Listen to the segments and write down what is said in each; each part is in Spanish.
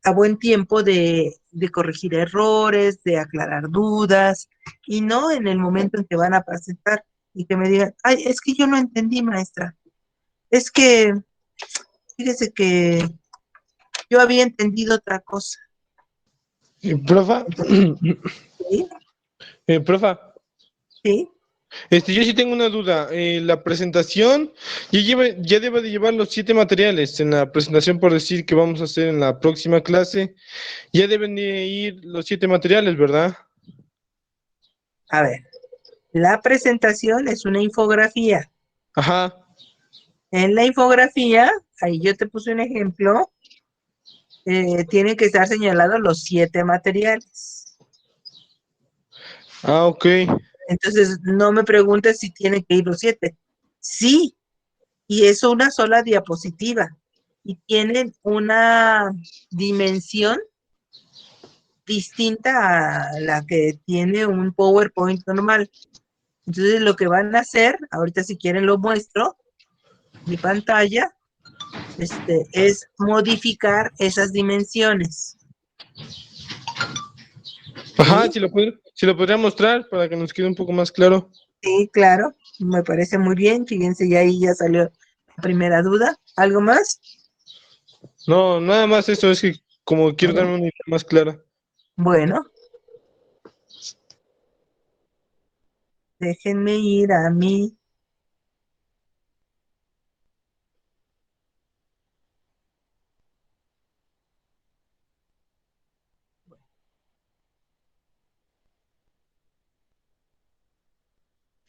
a buen tiempo de corregir errores, de aclarar dudas, y no en el momento en que van a presentar y que me digan, ay, es que yo no entendí, maestra. Es que, fíjese que yo había entendido otra cosa. Profa, Entonces, ¿sí? profa, ¿Sí? yo sí tengo una duda. La presentación, ya debe de llevar los 7 materiales en la presentación por decir que vamos a hacer en la próxima clase. Ya deben de ir los 7 materiales, ¿verdad? A ver, la presentación es una infografía. Ajá. En la infografía, ahí yo te puse un ejemplo, tienen que estar señalados los 7 materiales. Ah, ok. Entonces, no me preguntes si tienen que ir los 7. Sí, y es una sola diapositiva. Y tienen una dimensión distinta a la que tiene un PowerPoint normal. Entonces, lo que van a hacer, ahorita si quieren lo muestro, mi pantalla, es modificar esas dimensiones. Ajá, ¿Sí? si lo podría mostrar para que nos quede un poco más claro. Sí, claro, me parece muy bien. Fíjense, ya ahí ya salió la primera duda. ¿Algo más? No, nada más eso, es que como quiero darme una idea más clara. Bueno, déjenme ir a mi...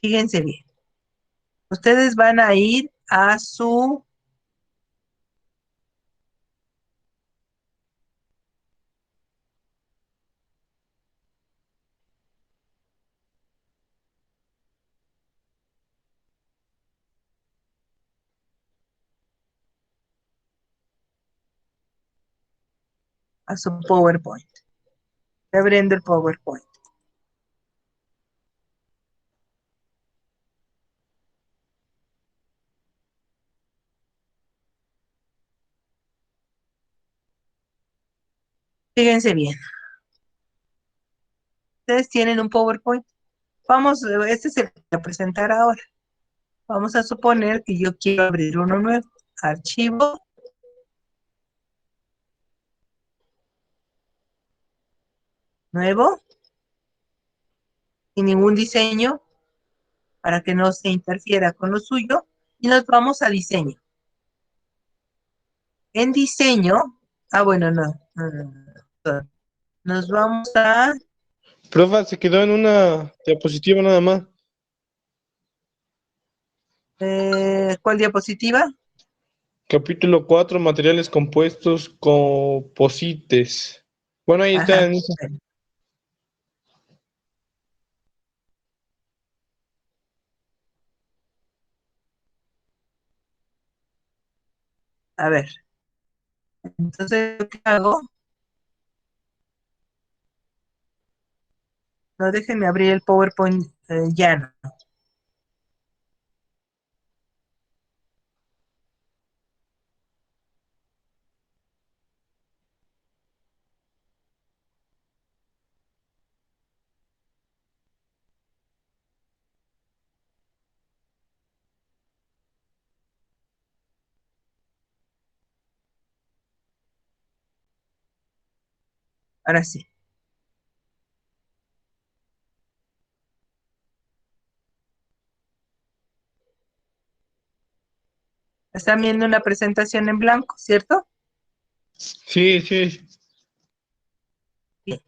Fíjense bien. Ustedes van a ir a su PowerPoint. Estoy abriendo el PowerPoint. Fíjense bien. Ustedes tienen un PowerPoint. Vamos, este es el que voy a presentar ahora. Vamos a suponer que yo quiero abrir uno nuevo. Archivo, nuevo, sin ningún diseño, para que no se interfiera con lo suyo. Y nos vamos a diseño. En diseño, bueno, no. Nos vamos a, Profa, se quedó en una diapositiva nada más. ¿cuál diapositiva? Capítulo 4, materiales compuestos, composites. Bueno, ahí está. Ajá. A ver, entonces, ¿qué hago? No, déjenme abrir el PowerPoint ya no. Ahora sí. Están viendo una presentación en blanco, ¿cierto? Sí, sí. Bien.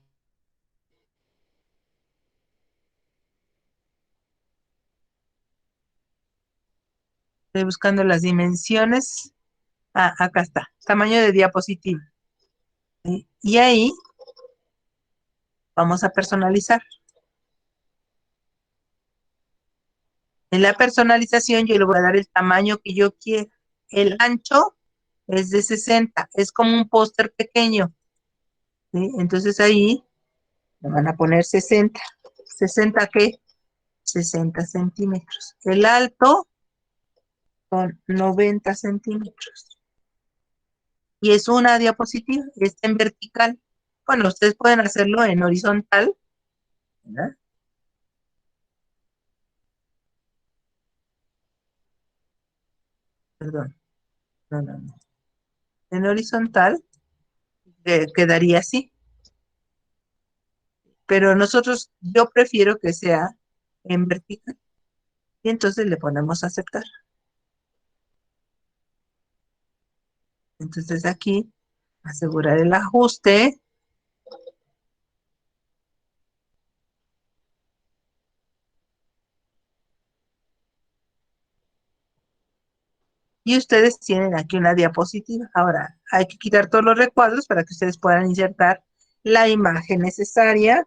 Estoy buscando las dimensiones. Acá está. Tamaño de diapositiva. ¿Sí? Y ahí vamos a personalizar. En la personalización yo le voy a dar el tamaño que yo quiera. El ancho es de 60. Es como un póster pequeño. ¿Sí? Entonces ahí le van a poner 60. ¿60 qué? 60 centímetros. El alto son 90 centímetros. y es una diapositiva, está en vertical. Bueno, ustedes pueden hacerlo en horizontal, ¿verdad? Perdón, no, no, no. En horizontal quedaría así, pero yo prefiero que sea en vertical y entonces le ponemos aceptar. Entonces aquí, asegurar el ajuste y ustedes tienen aquí una diapositiva. Ahora, hay que quitar todos los recuadros para que ustedes puedan insertar la imagen necesaria.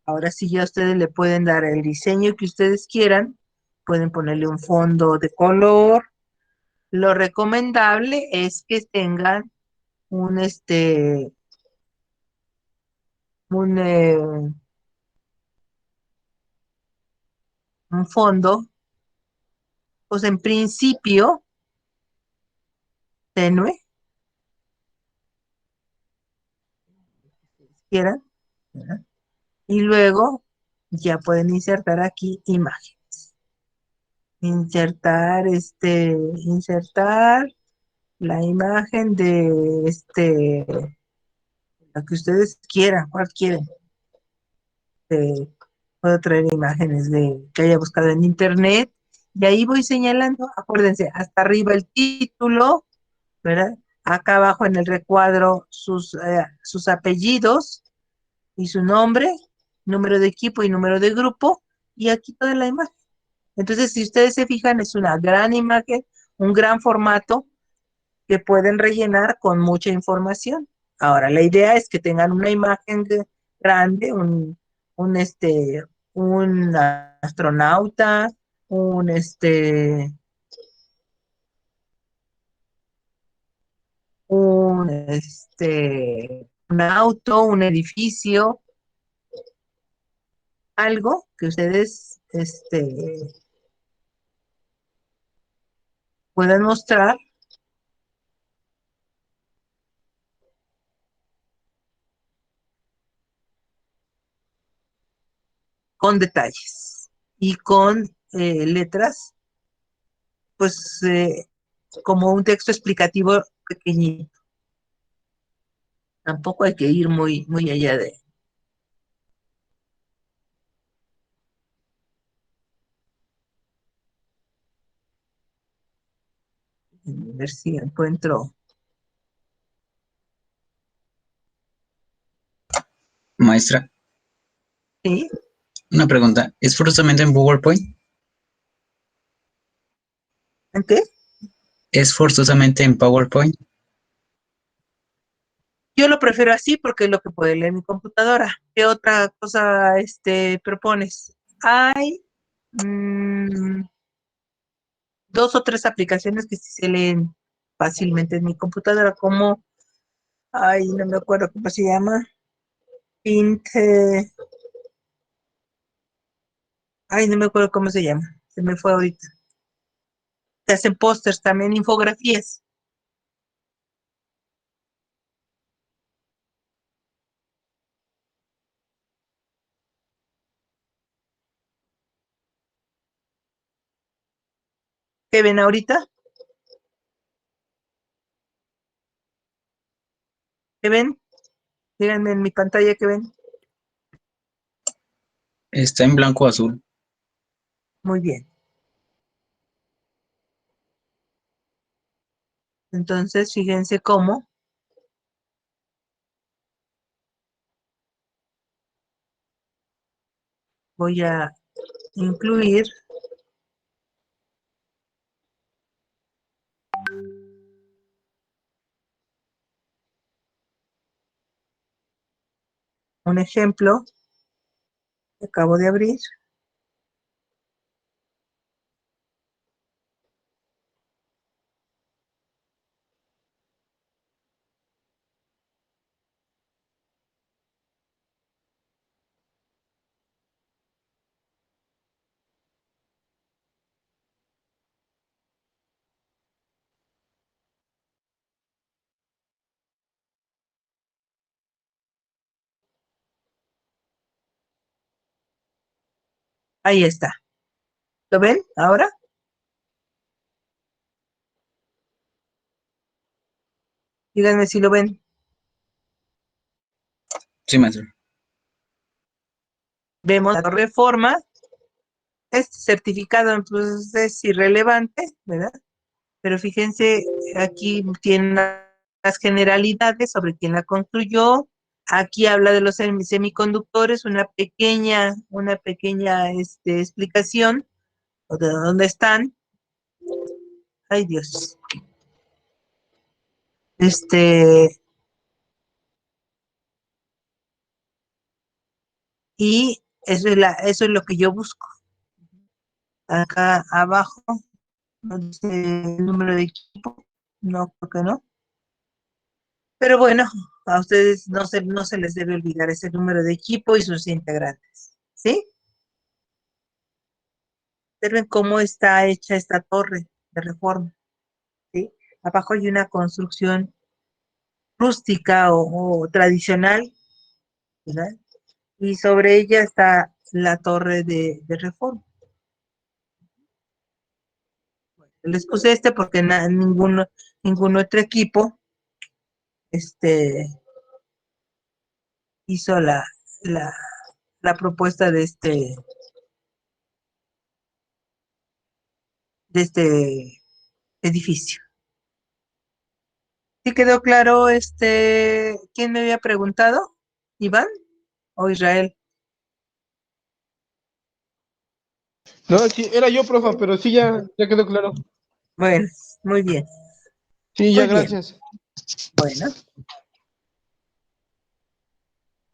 Ahora sí ya ustedes le pueden dar el diseño que ustedes quieran, pueden ponerle un fondo de color. Lo recomendable es que tengan un un, eh, un fondo, pues en principio tenue, si quieran, ¿verdad? Y luego ya pueden insertar aquí imagen. Insertar la imagen de la que ustedes quieran, cual quieren. Puedo traer imágenes de que haya buscado en internet y ahí voy señalando, acuérdense, hasta arriba el título, ¿verdad? Acá abajo en el recuadro sus apellidos y su nombre, número de equipo y número de grupo, y aquí toda la imagen. Entonces, si ustedes se fijan, es una gran imagen, un gran formato que pueden rellenar con mucha información. Ahora, la idea es que tengan una imagen grande, un, este, un astronauta, un, un auto, un edificio, algo que ustedes, puedan mostrar con detalles y con letras, pues como un texto explicativo pequeñito. Tampoco hay que ir muy, muy allá de ver si encuentro. Maestra, ¿Sí? una pregunta. ¿Es forzosamente en PowerPoint? ¿En qué? ¿Es forzosamente en PowerPoint? Yo lo prefiero así porque es lo que puede leer mi computadora. ¿Qué otra cosa propones? Hay mm, dos o tres aplicaciones que sí se leen fácilmente en mi computadora, como, ay, no me acuerdo cómo se llama, Pint, ay, no me acuerdo cómo se llama, se me fue ahorita. Se hacen pósters también, infografías. ¿Qué ven ahorita? ¿Qué ven? Díganme en mi pantalla qué ven. Está en blanco o azul. Muy bien. Entonces, fíjense cómo voy a incluir un ejemplo que acabo de abrir. Ahí está. ¿Lo ven ahora? Díganme si lo ven. Sí, maestro. Vemos la reforma. Este certificado pues, es irrelevante, ¿verdad? Pero fíjense, aquí tiene las generalidades sobre quién la construyó. Aquí habla de los semiconductores, una pequeña explicación de dónde están. Ay, Dios. Y eso es lo que yo busco. Acá abajo, no dice el número de equipo, no, creo que no. Pero bueno, a ustedes no se les debe olvidar ese número de equipo y sus integrantes, ¿sí? Observen cómo está hecha esta torre de reforma, ¿sí? Abajo hay una construcción rústica o tradicional, ¿verdad? Y sobre ella está la torre de reforma. Les puse porque ningún otro equipo este, hizo la, la propuesta de este edificio. ¿Sí quedó claro quién me había preguntado? ¿Iván o Israel? No, sí, era yo, profa, pero sí, ya quedó claro. Bueno, muy bien, Sí, ya, muy bien. gracias.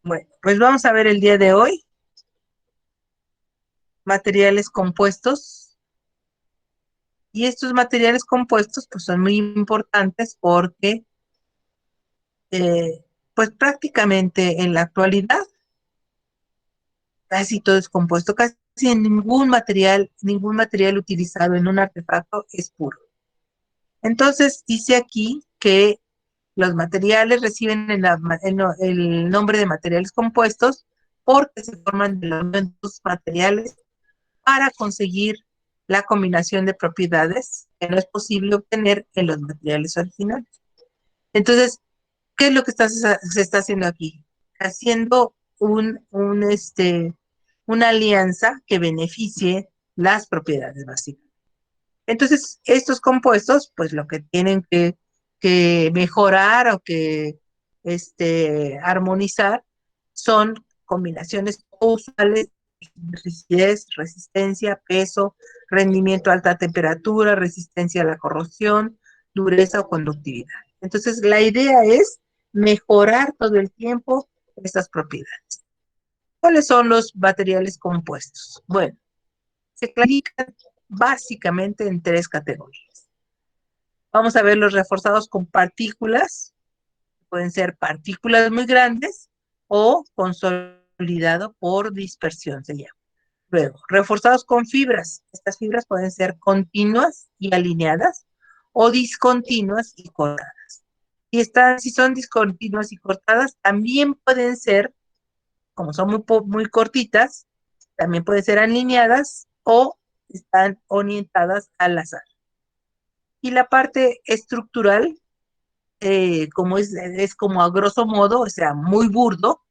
Bueno, pues vamos a ver el día de hoy materiales compuestos. Y estos materiales compuestos pues son muy importantes porque pues prácticamente en la actualidad casi todo es compuesto, casi ningún material utilizado en un artefacto es puro. Entonces dice aquí que los materiales reciben el nombre de materiales compuestos porque se forman de la unión de dos materiales para conseguir la combinación de propiedades que no es posible obtener en los materiales originales. Entonces, ¿qué es lo que se está haciendo aquí? Haciendo una alianza que beneficie las propiedades básicas. Entonces, estos compuestos, pues lo que tienen que mejorar o que armonizar son combinaciones usuales: rigidez, resistencia, peso, rendimiento a alta temperatura, resistencia a la corrosión, dureza o conductividad. Entonces, la idea es mejorar todo el tiempo estas propiedades. ¿Cuáles son los materiales compuestos? Bueno, se clasifican básicamente en tres categorías. Vamos a ver los reforzados con partículas, pueden ser partículas muy grandes o consolidado por dispersión, se llama. Luego, reforzados con fibras. Estas fibras pueden ser continuas y alineadas o discontinuas y cortadas. Si son discontinuas y cortadas, también pueden ser, como son muy cortitas, también pueden ser alineadas o están orientadas al azar. Y la parte estructural, como es como a grosso modo, o sea, muy burdo,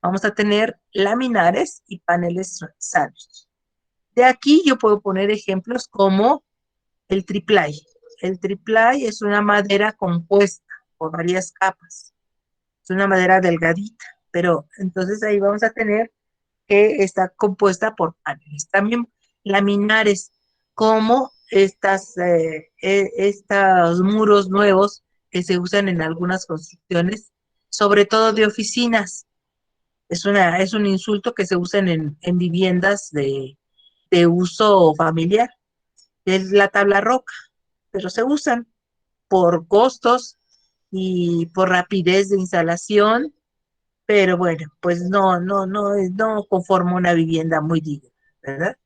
vamos a tener laminares y paneles sanos. De aquí yo puedo poner ejemplos como el triplay. El triplay es una madera compuesta por varias capas. Es una madera delgadita, pero entonces ahí vamos a tener que está compuesta por paneles. También laminares, como estos muros nuevos que se usan en algunas construcciones, sobre todo de oficinas. Es un insulto que se usa en viviendas de uso familiar. Es la tabla roca, pero se usan por costos y por rapidez de instalación, pero bueno, pues no conforma una vivienda muy digna, ¿verdad?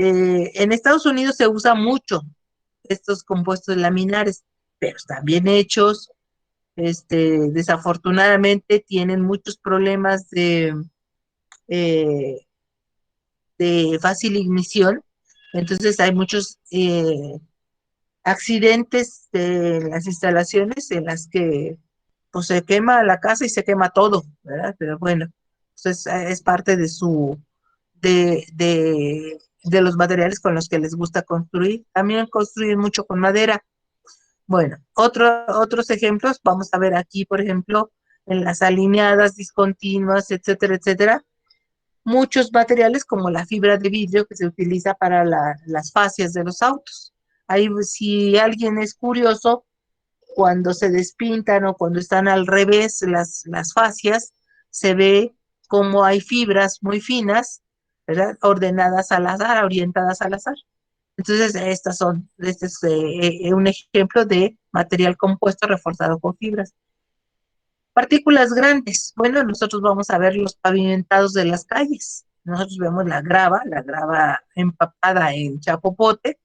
En Estados Unidos se usa mucho estos compuestos laminares, pero están bien hechos. Desafortunadamente tienen muchos problemas eh, de fácil ignición. Entonces hay muchos accidentes de las instalaciones en las que pues se quema la casa y se quema todo, ¿verdad? Pero bueno, pues es parte de de los materiales con los que les gusta construir. También construyen mucho con madera. Bueno, otros ejemplos, vamos a ver aquí, por ejemplo, en las alineadas, discontinuas, etcétera, etcétera, muchos materiales como la fibra de vidrio que se utiliza para las fascias de los autos. Ahí, si alguien es curioso, cuando se despintan o cuando están al revés las fascias, se ve como hay fibras muy finas, ¿verdad? Ordenadas al azar, orientadas al azar. Entonces, este es un ejemplo de material compuesto reforzado con fibras. Partículas grandes. Bueno, nosotros vamos a ver los pavimentados de las calles. Nosotros vemos la grava empapada en chapopote,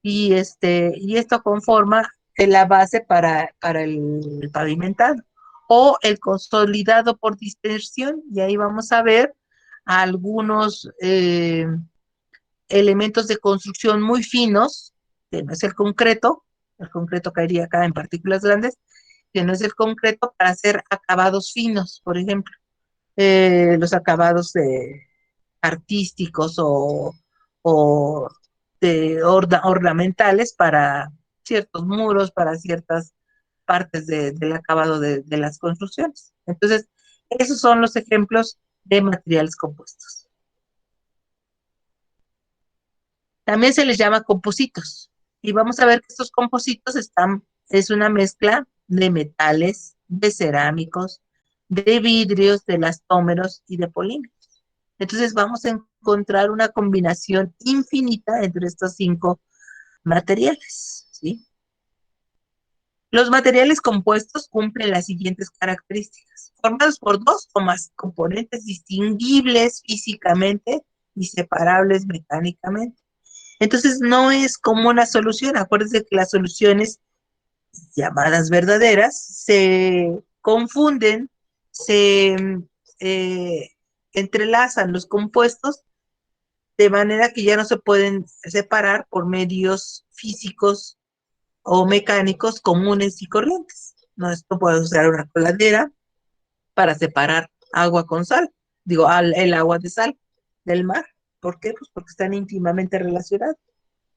y esto conforma la base para el pavimentado. O el consolidado por dispersión, y ahí vamos a ver algunos elementos de construcción muy finos, que no es el concreto caería acá en partículas grandes, que no es el concreto para hacer acabados finos, por ejemplo, los acabados artísticos o ornamentales para ciertos muros, para ciertas partes del acabado de las construcciones. Entonces, esos son los ejemplos de materiales compuestos. También se les llama compositos. Y vamos a ver que estos compositos es una mezcla de metales, de cerámicos, de vidrios, de elastómeros y de polímeros. Entonces vamos a encontrar una combinación infinita entre estos 5 materiales, ¿sí? Los materiales compuestos cumplen las siguientes características: formados por 2 o más componentes distinguibles físicamente y separables mecánicamente. Entonces no es como una solución. Acuérdense que las soluciones llamadas verdaderas se confunden, se eh, entrelazan los compuestos de manera que ya no se pueden separar por medios físicos o mecánicos comunes y corrientes. No, esto puede usar una coladera para separar agua con sal, digo, el agua de sal del mar. ¿Por qué? Pues porque están íntimamente relacionados.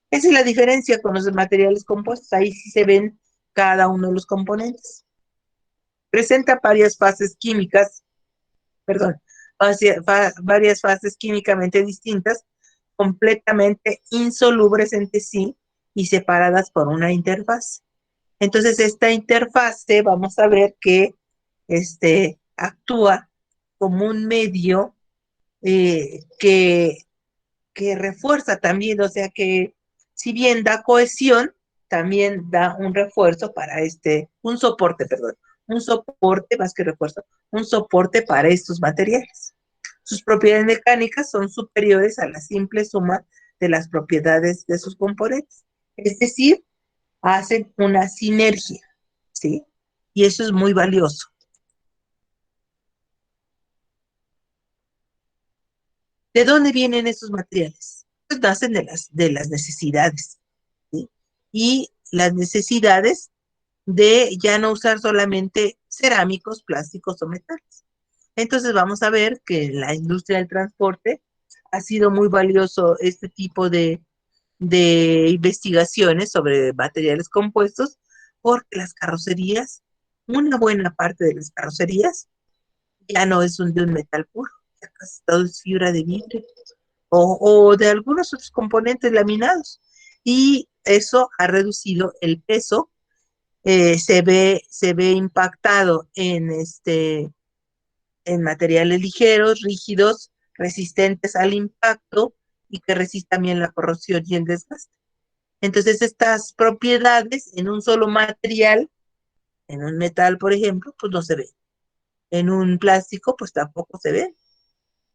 Esa es la diferencia con los materiales compuestos. Ahí sí se ven cada uno de los componentes. Presenta varias fases químicas, perdón, varias fases químicamente distintas, completamente insolubles entre sí y separadas por una interfaz. Entonces, esta interfase, vamos a ver que actúa como un medio eh, que que refuerza también, o sea que si bien da cohesión, también da un refuerzo para un soporte, perdón, un soporte más que refuerzo, un soporte para estos materiales. Sus propiedades mecánicas son superiores a la simple suma de las propiedades de sus componentes. Es decir, hacen una sinergia, ¿sí? Y eso es muy valioso. ¿De dónde vienen esos materiales? Pues nacen de las necesidades, ¿sí? Y las necesidades de ya no usar solamente cerámicos, plásticos o metales. Entonces vamos a ver que en la industria del transporte ha sido muy valioso este tipo de investigaciones sobre materiales compuestos, porque las carrocerías, una buena parte de las carrocerías ya no es de un metal puro, ya casi todo es fibra de vidrio o de algunos otros componentes laminados. Y eso ha reducido el peso, se ve impactado en materiales ligeros, rígidos, resistentes al impacto y que resistan también la corrosión y el desgaste. Entonces, estas propiedades en un solo material, en un metal, por ejemplo, pues no se ven. En un plástico, pues tampoco se ven.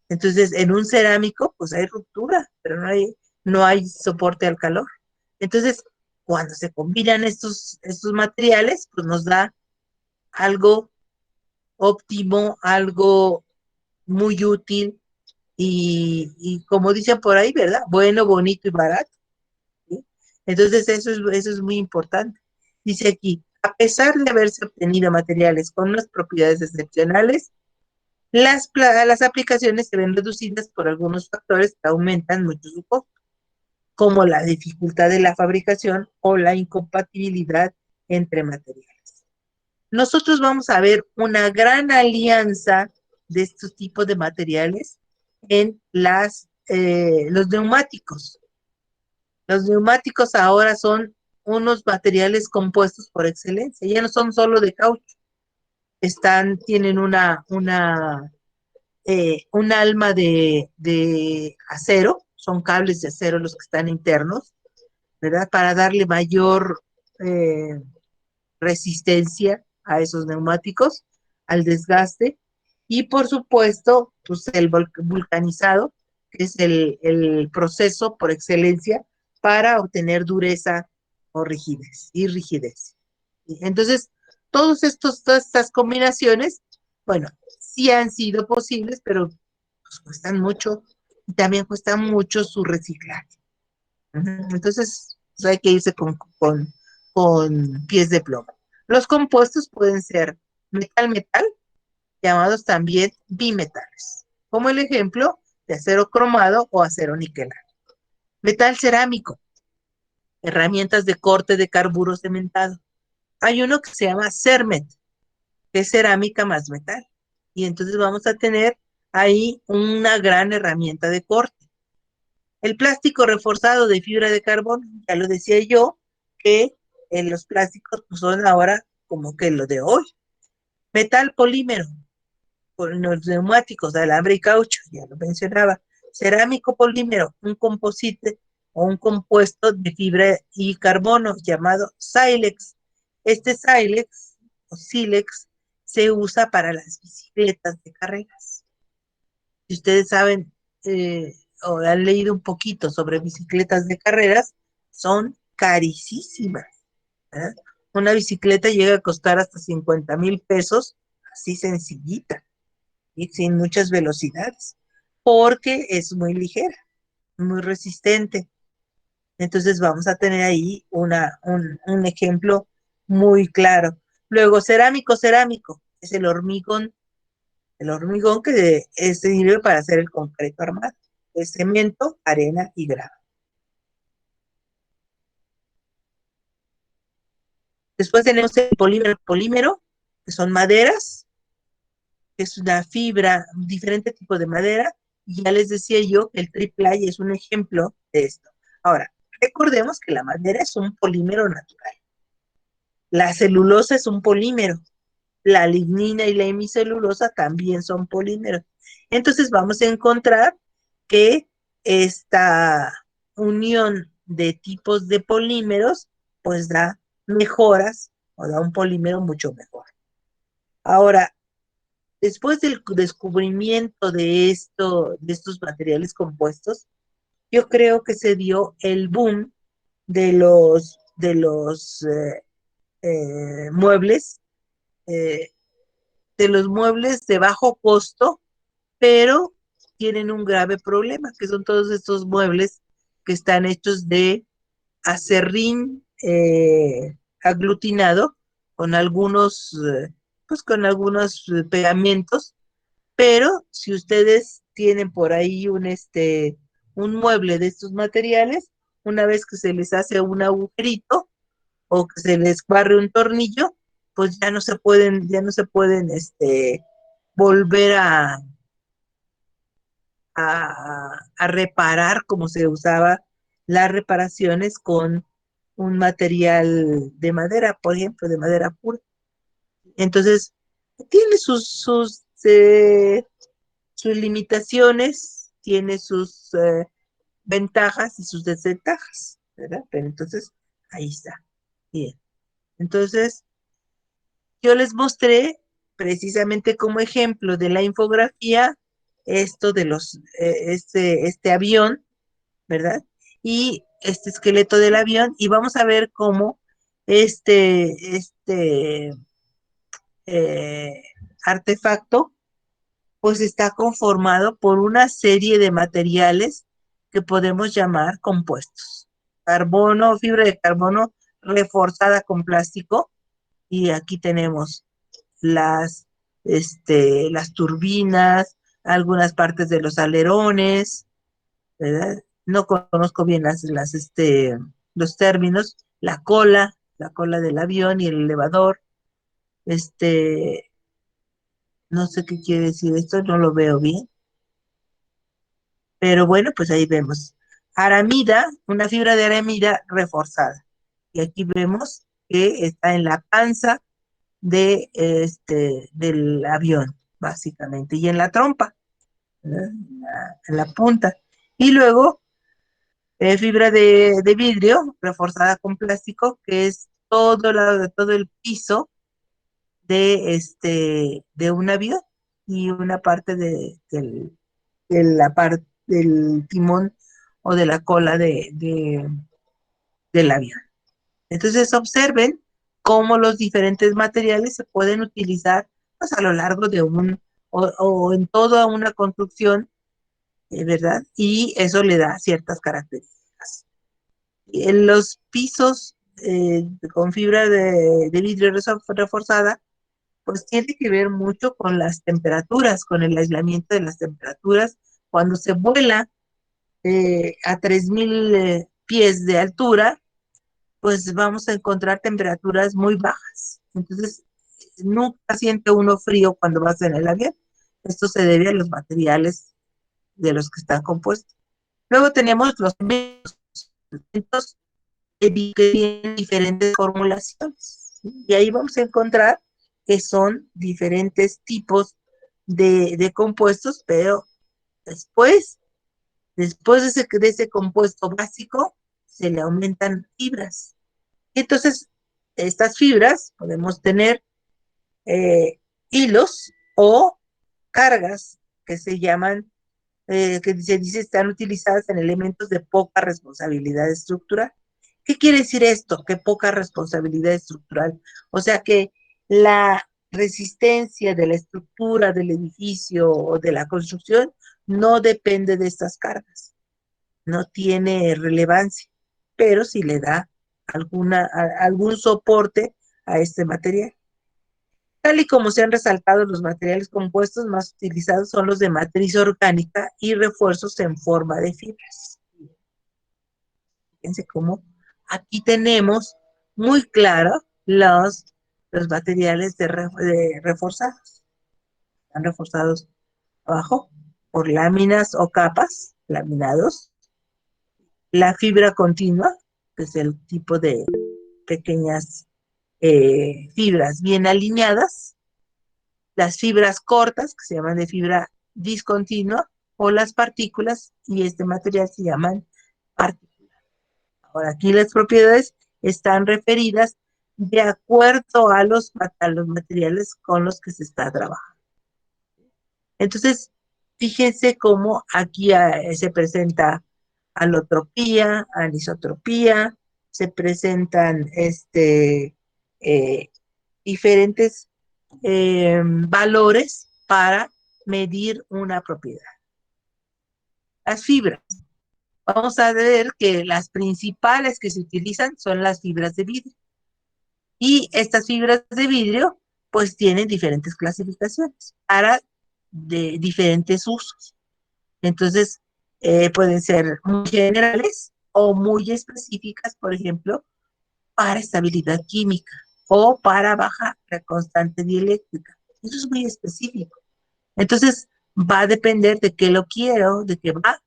Entonces, en un cerámico, pues hay ruptura, pero no hay soporte al calor. Entonces, cuando se combinan estos materiales, pues nos da algo óptimo, algo muy útil, y como dicen por ahí, ¿verdad? Bueno, bonito y barato. ¿Sí? Entonces eso es muy importante. Dice aquí, a pesar de haberse obtenido materiales con unas propiedades excepcionales, las aplicaciones se ven reducidas por algunos factores que aumentan mucho su costo, como la dificultad de la fabricación o la incompatibilidad entre materiales. Nosotros vamos a ver una gran alianza de estos tipos de materiales en los neumáticos. Los neumáticos ahora son unos materiales compuestos por excelencia, ya no son solo de caucho, tienen un alma de acero, son cables de acero los que están internos, ¿verdad? Para darle mayor eh, resistencia a esos neumáticos, al desgaste, y por supuesto, pues el vulcanizado, que es el proceso por excelencia para obtener dureza o rigidez y rigidez. Entonces, todas estas combinaciones, bueno, sí han sido posibles, pero pues cuestan mucho y también cuesta mucho su reciclaje. Entonces, pues, hay que irse con pies de plomo. Los compuestos pueden ser metal-metal, llamados también bimetales, como el ejemplo de acero cromado o acero niquelado. Metal cerámico, herramientas de corte de carburo cementado. Hay uno que se llama CERMET, que es cerámica más metal. Y entonces vamos a tener ahí una gran herramienta de corte. El plástico reforzado de fibra de carbono, ya lo decía yo, que los plásticos pues, son ahora como que lo de hoy. Metal polímero, con los neumáticos, alambre y caucho, ya lo mencionaba. Cerámico polímero, un composite o un compuesto de fibra y carbono llamado Silex. Este Silex o Silex se usa para las bicicletas de carreras. Si ustedes saben o han leído un poquito sobre bicicletas de carreras, son carísimas. ¿Eh? Una bicicleta llega a costar hasta 50,000 pesos, así sencillita y sin muchas velocidades, porque es muy ligera, muy resistente. Entonces vamos a tener ahí un ejemplo muy claro. Luego, cerámico, es el hormigón que sirve para hacer el concreto armado. Es cemento, arena y grava. Después tenemos el polímero, que son maderas, que es una fibra, un diferente tipo de madera, y ya les decía yo que el triple es un ejemplo de esto. Ahora, recordemos que la madera es un polímero natural. La celulosa es un polímero. La lignina y la hemicelulosa también son polímeros. Entonces vamos a encontrar que esta unión de tipos de polímeros pues da mejoras o da un polímero mucho mejor. Ahora, después del descubrimiento de estos materiales compuestos, yo creo que se dio el boom de los muebles, eh, de los muebles de bajo costo, pero tienen un grave problema, que son todos estos muebles que están hechos de acerrín aglutinado con algunos pegamentos, pero si ustedes tienen por ahí un mueble de estos materiales, una vez que se les hace un agujerito o que se les barre un tornillo, pues ya no se pueden volver a reparar como se usaba las reparaciones con un material de madera, por ejemplo, de madera pura. Entonces, tiene sus limitaciones, tiene sus ventajas y sus desventajas, ¿verdad? Pero entonces, ahí está. Bien. Entonces, yo les mostré precisamente como ejemplo de la infografía esto de este avión, ¿verdad? Y este esqueleto del avión, y vamos a ver cómo este eh, artefacto pues está conformado por una serie de materiales que podemos llamar compuestos. Carbono, fibra de carbono reforzada con plástico, y aquí tenemos las, las turbinas, algunas partes de los alerones, ¿verdad? No conozco bien los términos, la cola del avión y el elevador, este, no sé qué quiere decir esto, no lo veo bien, pero bueno, pues ahí vemos. Aramida, una fibra de aramida reforzada. Y aquí vemos que está en la panza del avión, básicamente, y en la trompa, ¿verdad? En la punta. Y luego fibra de vidrio reforzada con plástico, que es todo el piso de un avión y una parte del timón o de la cola del avión. Entonces observen cómo los diferentes materiales se pueden utilizar, pues, a lo largo o en toda una construcción, ¿verdad? Y eso le da ciertas características. En los pisos con fibra de vidrio reforzada, pues tiene que ver mucho con las temperaturas, con el aislamiento de las temperaturas. Cuando se vuela a 3000 pies de altura, pues vamos a encontrar temperaturas muy bajas. Entonces, nunca siente uno frío cuando vas en el avión. Esto se debe a los materiales de los que están compuestos. Luego tenemos los elementos que tienen diferentes formulaciones, ¿sí? Y ahí vamos a encontrar que son diferentes tipos de compuestos, pero después, después de ese compuesto básico, se le aumentan fibras. Entonces, estas fibras podemos tener hilos o cargas que se llaman, que se dice están utilizadas en elementos de poca responsabilidad estructural. ¿Qué quiere decir esto? Que poca responsabilidad estructural. O sea que la resistencia de la estructura del edificio o de la construcción no depende de estas cargas, no tiene relevancia, pero sí le da algún soporte a este material. Tal y como se han resaltado, los materiales compuestos más utilizados son los de matriz orgánica y refuerzos en forma de fibras. Fíjense cómo aquí tenemos muy claro los materiales de reforzados. Están reforzados abajo por láminas o capas, laminados. La fibra continua, que es el tipo de pequeñas fibras bien alineadas, las fibras cortas, que se llaman de fibra discontinua, o las partículas, y este material se llaman partículas. Ahora, aquí las propiedades están referidas de acuerdo a los materiales con los que se está trabajando. Entonces, fíjense cómo aquí se presenta alotropía, anisotropía, se presentan eh, diferentes valores para medir una propiedad. Las fibras. Vamos a ver que las principales que se utilizan son las fibras de vidrio. Y estas fibras de vidrio, pues tienen diferentes clasificaciones para de diferentes usos. Entonces, pueden ser muy generales o muy específicas, por ejemplo, para estabilidad química o para baja constante dieléctrica. Eso es muy específico. Entonces, va a depender de qué lo quiero, de qué va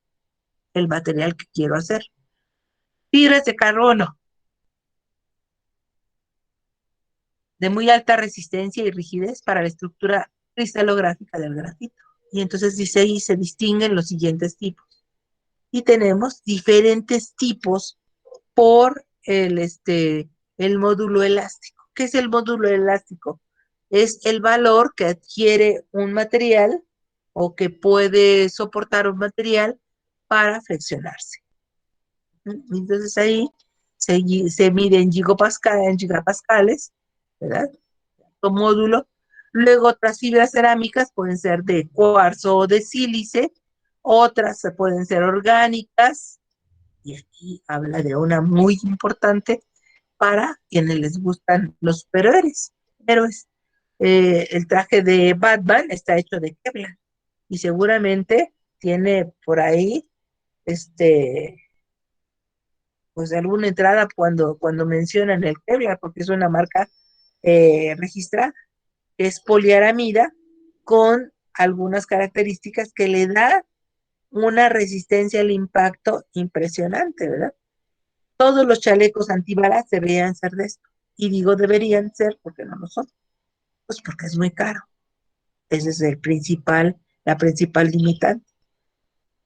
el material que quiero hacer. Fibras de carbono, de muy alta resistencia y rigidez para la estructura cristalográfica del grafito. Y entonces dice ahí se distinguen los siguientes tipos. Y tenemos diferentes tipos por el módulo elástico. ¿Qué es el módulo elástico? Es el valor que adquiere un material o que puede soportar un material para flexionarse. Entonces ahí se mide en gigapascales, ¿verdad? Módulo. Luego otras fibras cerámicas pueden ser de cuarzo o de sílice, otras pueden ser orgánicas, y aquí habla de una muy importante para quienes les gustan los superhéroes. Héroes. El traje de Batman está hecho de Kevlar y seguramente tiene por ahí pues alguna entrada cuando mencionan el Kevlar, porque es una marca registrada, que es poliaramida con algunas características que le da una resistencia al impacto impresionante, ¿verdad? Todos los chalecos antibalas deberían ser de esto. Y digo deberían ser porque no lo son. Pues porque es muy caro. Ese es la principal limitante.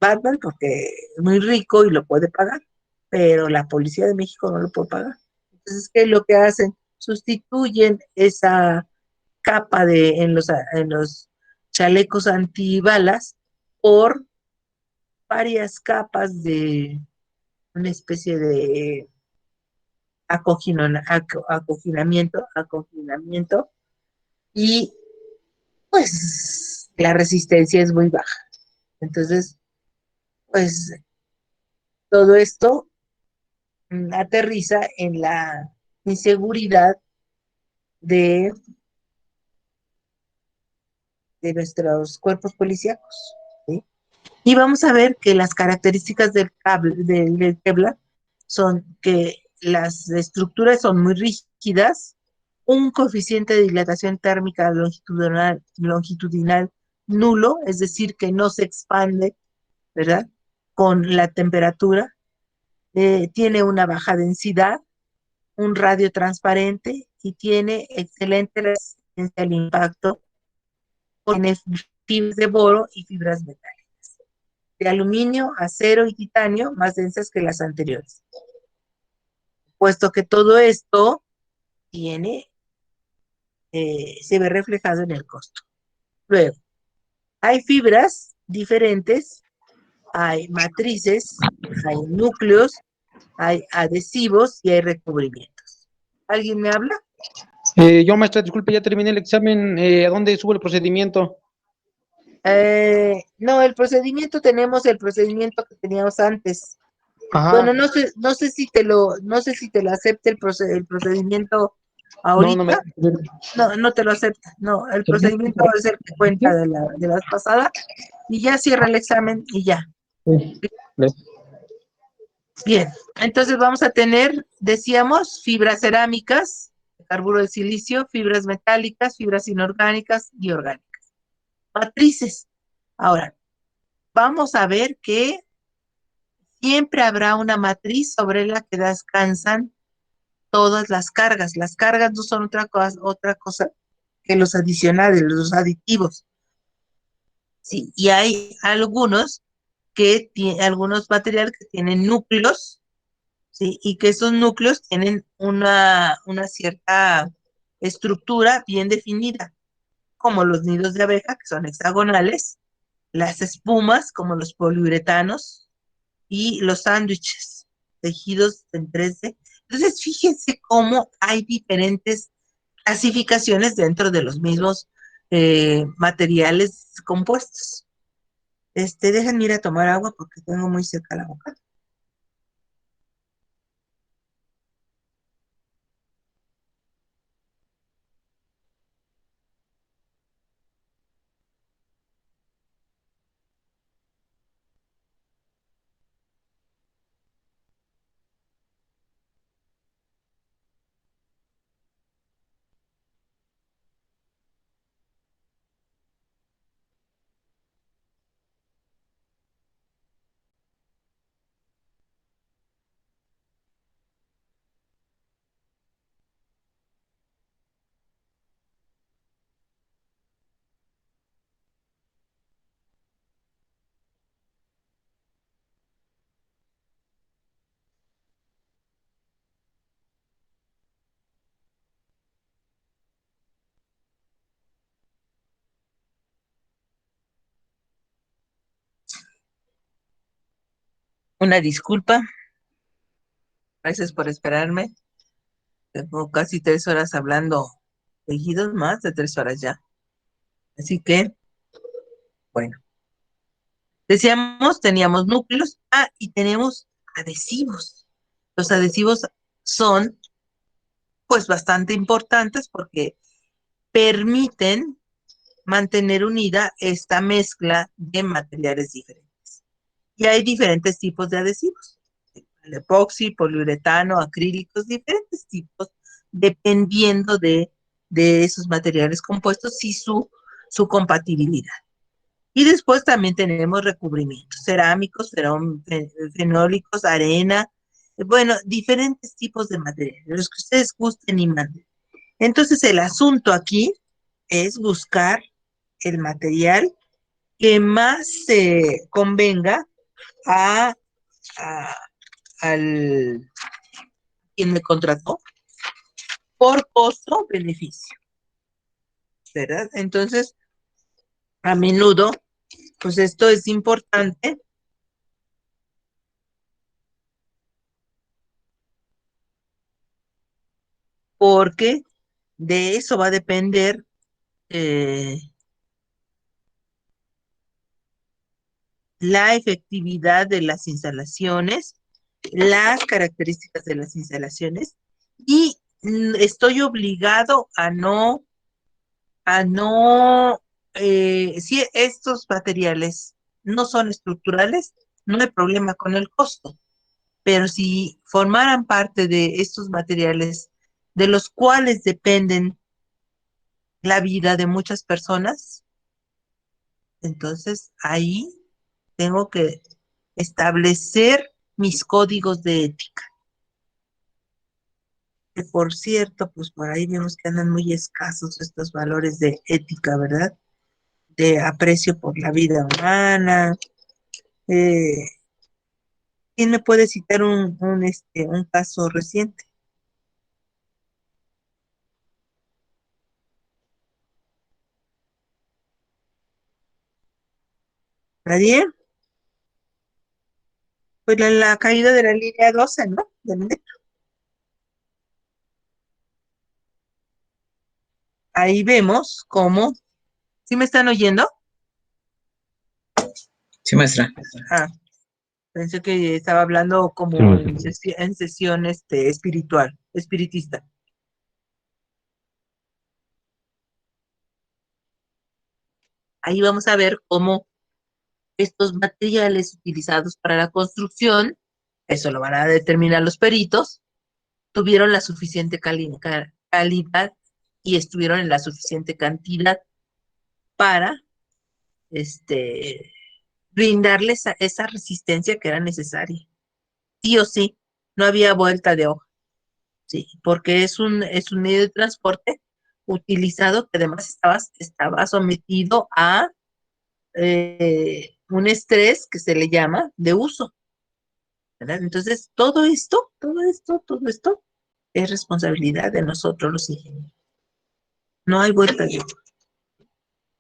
Batman porque es muy rico y lo puede pagar, pero la Policía de México no lo puede pagar. Entonces, ¿qué es lo que hacen? Sustituyen esa capa en los chalecos antibalas por varias capas de una especie de acoginamiento, y pues la resistencia es muy baja. Entonces, pues todo esto aterriza en la inseguridad de, de nuestros cuerpos policíacos, ¿sí? Y vamos a ver que las características del Kevlar son que las estructuras son muy rígidas, un coeficiente de dilatación térmica longitudinal nulo, es decir, que no se expande, ¿verdad? Con la temperatura, tiene una baja densidad, un radio transparente y tiene excelente resistencia al impacto, tiene fibras de boro y fibras metálicas, de aluminio, acero y titanio más densas que las anteriores, puesto que todo esto tiene, se ve reflejado en el costo. Luego, hay fibras diferentes, hay matrices, hay núcleos, hay adhesivos y hay recubrimientos. ¿Alguien me habla? Yo, maestra, disculpe, ya terminé el examen. ¿A dónde subo el procedimiento? No, tenemos el procedimiento que teníamos antes. Ajá. Bueno, no sé si te lo acepta el procedimiento No, no me. ahorita. No, no te lo acepta. No, el procedimiento es el que cuenta de la vez pasada y ya cierra el examen y ya. Bien, entonces vamos a tener, decíamos, fibras cerámicas, carburo de silicio, fibras metálicas, fibras inorgánicas y orgánicas. Matrices. Ahora, vamos a ver que siempre habrá una matriz sobre la que descansan todas las cargas. Las cargas no son otra cosa que los adicionales, los aditivos. Sí, y hay algunos materiales que tienen núcleos, ¿sí? Y que esos núcleos tienen una cierta estructura bien definida, como los nidos de abeja, que son hexagonales, las espumas, como los poliuretanos, y los sándwiches, tejidos en 3D. Entonces, fíjense cómo hay diferentes clasificaciones dentro de los mismos materiales compuestos. Déjenme ir a tomar agua porque tengo muy seca la boca. Una disculpa, gracias por esperarme. Tengo casi 3 horas hablando, seguidos, más de 3 horas ya. Así que, bueno, decíamos, teníamos núcleos, y tenemos adhesivos. Los adhesivos son, pues, bastante importantes porque permiten mantener unida esta mezcla de materiales diferentes. Y hay diferentes tipos de adhesivos. El epoxi, poliuretano, acrílicos, diferentes tipos, dependiendo de esos materiales compuestos y su compatibilidad. Y después también tenemos recubrimientos cerámicos, fenólicos, arena, bueno, diferentes tipos de materiales, los que ustedes gusten y manden. Entonces el asunto aquí es buscar el material que más se convenga a, a- al quien me contrató por costo-beneficio, ¿verdad? Entonces, a menudo, pues esto es importante porque de eso va a depender la efectividad de las instalaciones, las características de las instalaciones y estoy obligado si estos materiales no son estructurales, no hay problema con el costo, pero si formaran parte de estos materiales de los cuales dependen la vida de muchas personas, entonces ahí tengo que establecer mis códigos de ética. Que por cierto, pues por ahí vemos que andan muy escasos estos valores de ética, ¿verdad? De aprecio por la vida humana. Eh, ¿Quién me puede citar un caso reciente? ¿Nadie? Pues la caída de la línea 12, ¿no? Del metro. Ahí vemos cómo, ¿sí me están oyendo? Sí, maestra. Ah, pensé que estaba hablando como Sí, maestra. en sesión espiritual, espiritista. Ahí vamos a ver cómo estos materiales utilizados para la construcción, eso lo van a determinar los peritos, tuvieron la suficiente calidad y estuvieron en la suficiente cantidad para este, brindarles esa resistencia que era necesaria. Sí o sí, no había vuelta de hoja, sí, porque es un medio de transporte utilizado que además estaba sometido a un estrés que se le llama de uso, ¿verdad? Entonces, todo esto es responsabilidad de nosotros los ingenieros. No hay vuelta de hoja.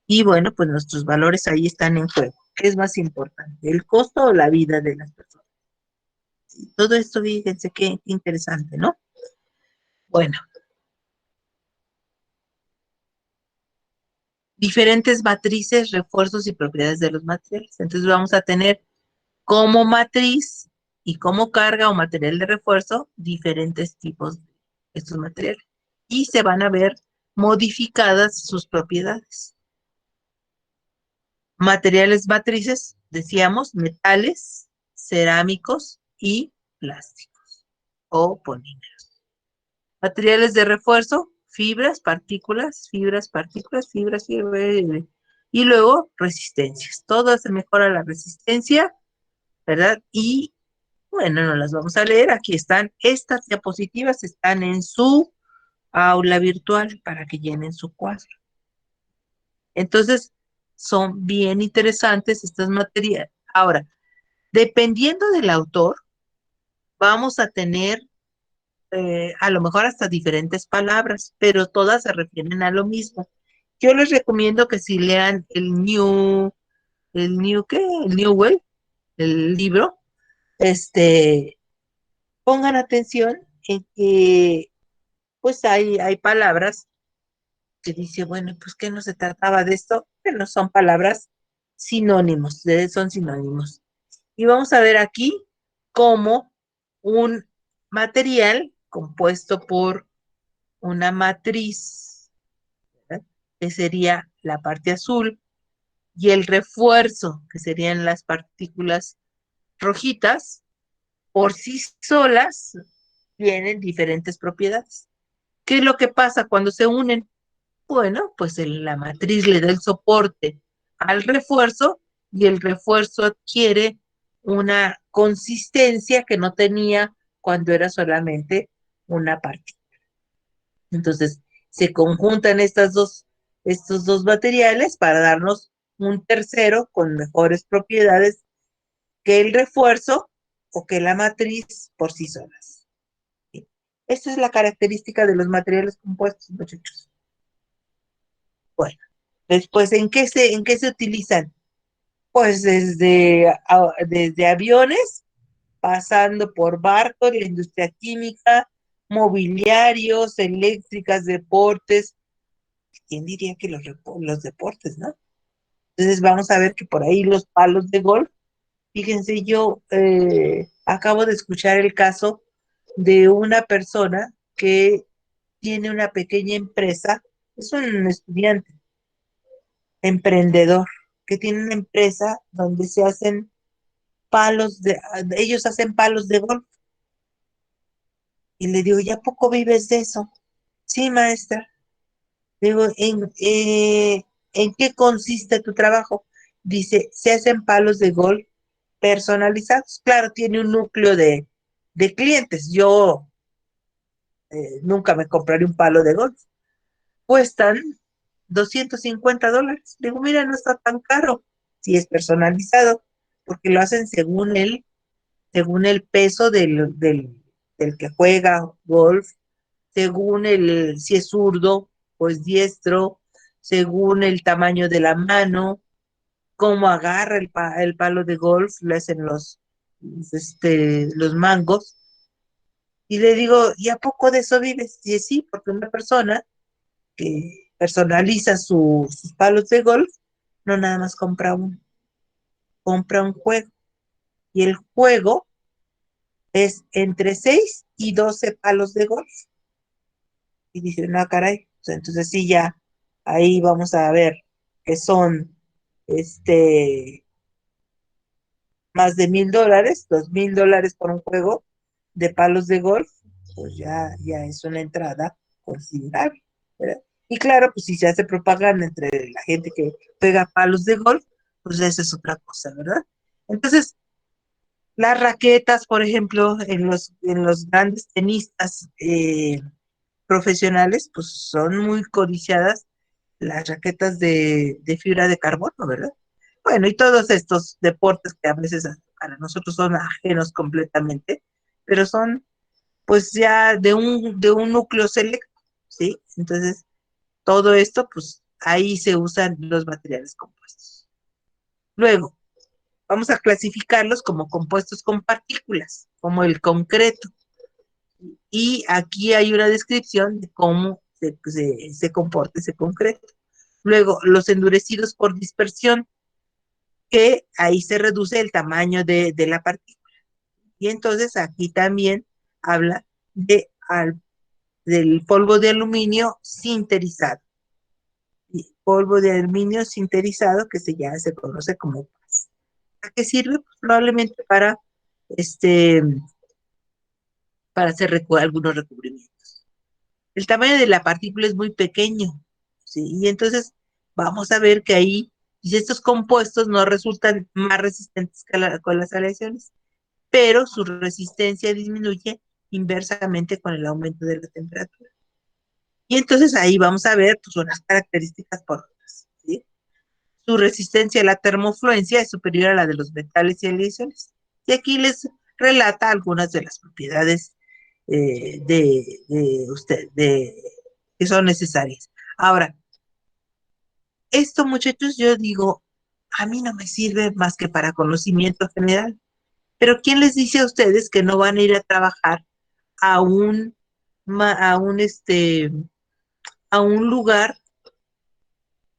Y bueno, pues nuestros valores ahí están en juego. ¿Qué es más importante? ¿El costo o la vida de las personas? Todo esto, fíjense qué interesante, ¿no? Bueno, diferentes matrices, refuerzos y propiedades de los materiales. Entonces vamos a tener como matriz y como carga o material de refuerzo diferentes tipos de estos materiales. Y se van a ver modificadas sus propiedades. Materiales matrices, decíamos, metales, cerámicos y plásticos o polímeros. Materiales de refuerzo, fibras, partículas, fibras, y luego resistencias. Todo se mejora la resistencia, ¿verdad? Y bueno, no las vamos a leer. Aquí están. Estas diapositivas están en su aula virtual para que llenen su cuadro. Entonces, son bien interesantes estas materias. Ahora, dependiendo del autor, vamos a tener a lo mejor hasta diferentes palabras, pero todas se refieren a lo mismo. Yo les recomiendo que si lean ¿qué? El Newell, el libro, pongan atención en que pues hay palabras que dice, bueno, pues que no se trataba de esto, pero son palabras sinónimos, son sinónimos. Y vamos a ver aquí cómo un material compuesto por una matriz, ¿verdad?, que sería la parte azul, y el refuerzo, que serían las partículas rojitas, por sí solas tienen diferentes propiedades. ¿Qué es lo que pasa cuando se unen? Bueno, pues la matriz le da el soporte al refuerzo y el refuerzo adquiere una consistencia que no tenía cuando era solamente una partícula. Entonces, se conjuntan estos dos materiales para darnos un tercero con mejores propiedades que el refuerzo o que la matriz por sí solas. ¿Sí? Esta es la característica de los materiales compuestos, muchachos. Bueno, después, en qué se utilizan? Pues desde aviones, pasando por barcos, la industria química, mobiliarios, eléctricas, deportes. ¿Quién diría que los deportes, no? Entonces vamos a ver que por ahí los palos de golf. Fíjense, yo acabo de escuchar el caso de una persona que tiene una pequeña empresa, es un estudiante emprendedor, que tiene una empresa donde se hacen ellos hacen palos de golf. Y le digo, ¿ya poco vives de eso? Sí, maestra. Digo, ¿en qué consiste tu trabajo? Dice, se hacen palos de golf personalizados. Claro, tiene un núcleo de clientes. Yo nunca me compraré un palo de golf. Cuestan $250. Digo, mira, no está tan caro si es personalizado, porque lo hacen según el peso del que juega golf, según si es zurdo o es diestro, según el tamaño de la mano, cómo agarra el palo de golf, le hacen los mangos. Y le digo, ¿y a poco de eso vives? Y dice, sí, porque una persona que personaliza sus palos de golf, no nada más compra uno, compra un juego. Y el juego es entre 6 y 12 palos de golf. Y dice, no, caray, o sea, entonces sí, ya, ahí vamos a ver que son este más de $1,000, $2,000 por un juego de palos de golf, pues ya es una entrada considerable, ¿verdad? Y claro, pues si se hace propaganda entre la gente que pega palos de golf, pues esa es otra cosa, ¿verdad? Entonces, las raquetas, por ejemplo, en los grandes tenistas profesionales, pues son muy codiciadas las raquetas de fibra de carbono, ¿verdad? Bueno, y todos estos deportes que a veces para nosotros son ajenos completamente, pero son pues ya de un núcleo selecto, ¿sí? Entonces, todo esto, pues ahí se usan los materiales compuestos. Luego, vamos a clasificarlos como compuestos con partículas, como el concreto. Y aquí hay una descripción de cómo se comporta ese concreto. Luego, los endurecidos por dispersión, que ahí se reduce el tamaño de la partícula. Y entonces aquí también habla del polvo de aluminio sinterizado. Y polvo de aluminio sinterizado que ya se conoce como PAS. ¿Para qué sirve? Pues probablemente este, para hacer algunos recubrimientos. El tamaño de la partícula es muy pequeño, ¿sí? Y entonces vamos a ver que ahí estos compuestos no resultan más resistentes con las aleaciones, pero su resistencia disminuye inversamente con el aumento de la temperatura. Y entonces ahí vamos a ver pues, unas características por otras, ¿sí? Su resistencia a la termofluencia es superior a la de los metales y aleaciones. Y aquí les relata algunas de las propiedades que son necesarias. Ahora, esto, muchachos, yo digo, a mí no me sirve más que para conocimiento general. Pero ¿quién les dice a ustedes que no van a ir a trabajar a un, a un, a un lugar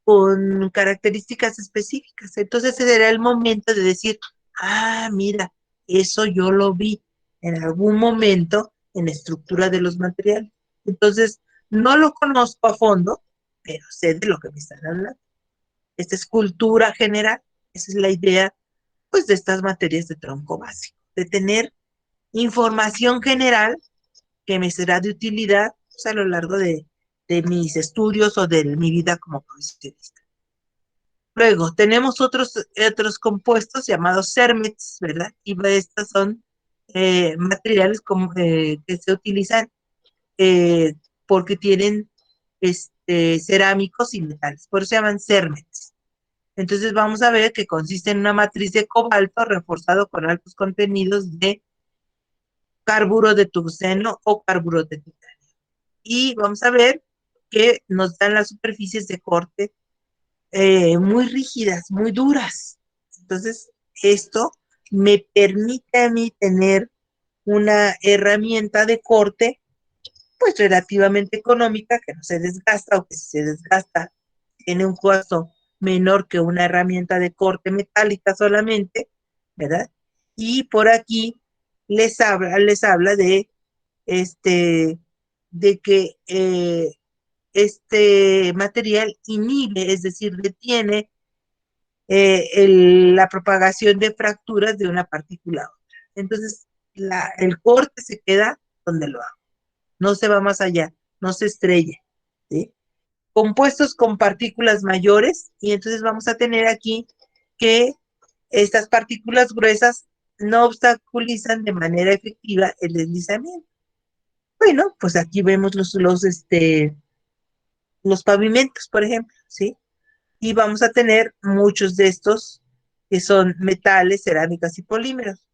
con características específicas. Entonces ese será el momento de decir, ah, mira, eso yo lo vi en algún momento en la estructura de los materiales. Entonces, no lo conozco a fondo, pero sé de lo que me están hablando. Esta es cultura general, esa es la idea, pues, de estas materias de tronco básico, de tener información general que me será de utilidad, pues, a lo largo de mis estudios o de mi vida como profesionista. Luego, tenemos otros compuestos llamados CERMETs, ¿verdad? Y estos son materiales que se utilizan eh, porque tienen cerámicos y metales, por eso se llaman CERMETs. Entonces vamos a ver que consiste en una matriz de cobalto reforzado con altos contenidos de carburo de tungsteno o carburo de titanio. Y vamos a ver que nos dan las superficies de corte muy rígidas, muy duras. Entonces, esto me permite a mí tener una herramienta de corte, pues relativamente económica, que no se desgasta, o que si se desgasta, tiene un costo menor que una herramienta de corte metálica solamente, ¿verdad? Y por aquí les habla este, de que este material inhibe, es decir, detiene la propagación de fracturas de una partícula a otra. Entonces, el corte se queda donde lo hago, no se va más allá, no se estrella, ¿sí? Compuestos con partículas mayores, y entonces vamos a tener aquí que estas partículas gruesas no obstaculizan de manera efectiva el deslizamiento. Bueno, pues aquí vemos los pavimentos, por ejemplo, ¿sí? Y vamos a tener muchos de estos que son metales, cerámicas y polímeros.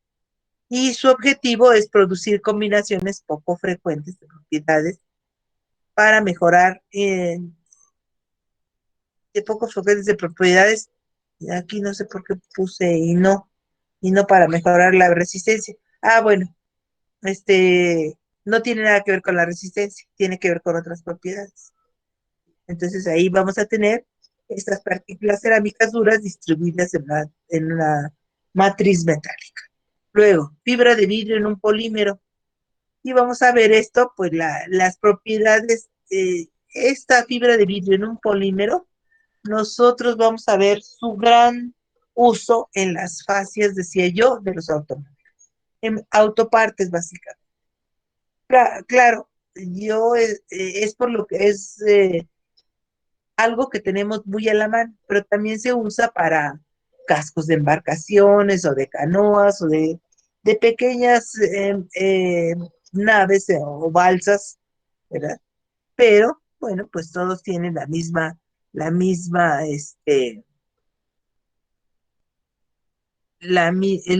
Y su objetivo es producir combinaciones poco frecuentes de propiedades para mejorar de poco frecuentes de propiedades. Aquí no sé por qué puse y no para mejorar la resistencia. Ah, bueno, no tiene nada que ver con la resistencia, tiene que ver con otras propiedades. Entonces ahí vamos a tener estas partículas cerámicas duras distribuidas en una matriz metálica. Luego, fibra de vidrio en un polímero. Y vamos a ver esto, pues las propiedades, esta fibra de vidrio en un polímero, nosotros vamos a ver su gran uso en las fascias, decía yo, de los automóviles, en autopartes básicamente. Claro, es por lo que es algo que tenemos muy a la mano, pero también se usa para cascos de embarcaciones o de canoas o de pequeñas naves o balsas, ¿verdad? Pero, bueno, pues todos tienen la misma, el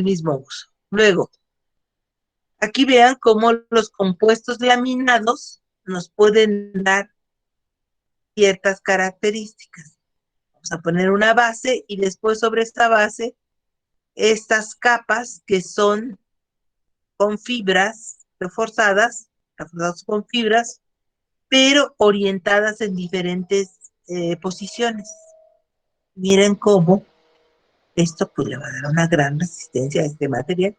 mismo uso. Luego, aquí vean cómo los compuestos laminados nos pueden dar ciertas características. Vamos a poner una base y después sobre esta base estas capas que son con fibras reforzadas con fibras, pero orientadas en diferentes posiciones. Miren cómo esto pues le va a dar una gran resistencia a este material.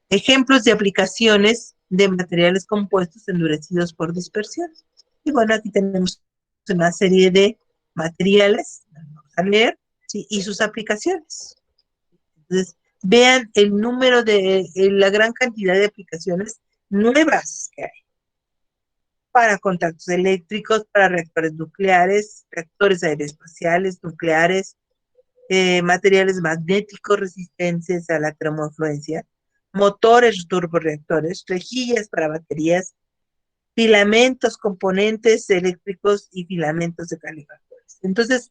Ejemplos de aplicaciones de materiales compuestos endurecidos por dispersión. Y bueno, aquí tenemos una serie de materiales, vamos a leer, ¿sí? Y sus aplicaciones. Entonces, vean el número la gran cantidad de aplicaciones nuevas que hay para contactos eléctricos, para reactores nucleares, reactores aeroespaciales, nucleares, materiales magnéticos resistentes a la termoinfluencia, motores turborreactores, rejillas para baterías, filamentos, componentes eléctricos y filamentos de calefactores. Entonces,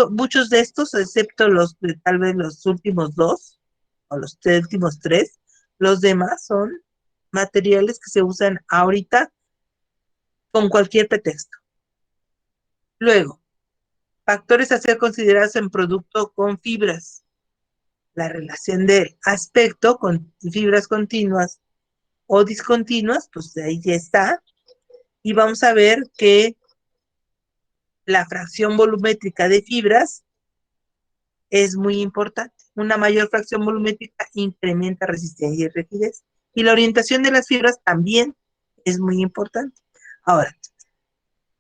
muchos de estos, excepto tal vez los últimos dos, o los últimos tres, los demás son materiales que se usan ahorita con cualquier pretexto. Luego, factores a ser considerados en producto con fibras. La relación de aspecto con fibras continuas o discontinuas, pues ahí ya está. y vamos a ver que la fracción volumétrica de fibras es muy importante. Una mayor fracción volumétrica incrementa resistencia y rigidez. Y la orientación de las fibras también es muy importante. Ahora,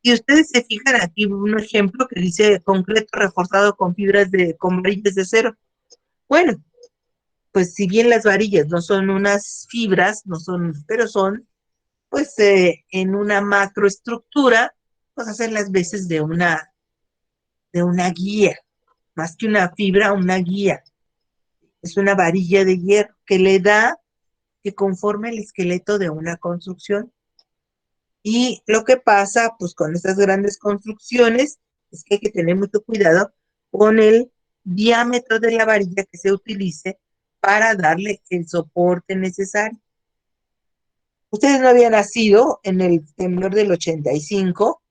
si ustedes se fijan aquí un ejemplo que dice concreto reforzado con con varillas de acero. Bueno, pues si bien las varillas no son unas fibras, no son, pero son, pues en una macroestructura, pues hacen las veces de una guía, más que una fibra, una guía. Es una varilla de hierro que le da, que conforma el esqueleto de una construcción. Y lo que pasa, pues, con estas grandes construcciones, es que hay que tener mucho cuidado con el diámetro de la varilla que se utilice para darle el soporte necesario. Ustedes no habían nacido en el temblor del 85,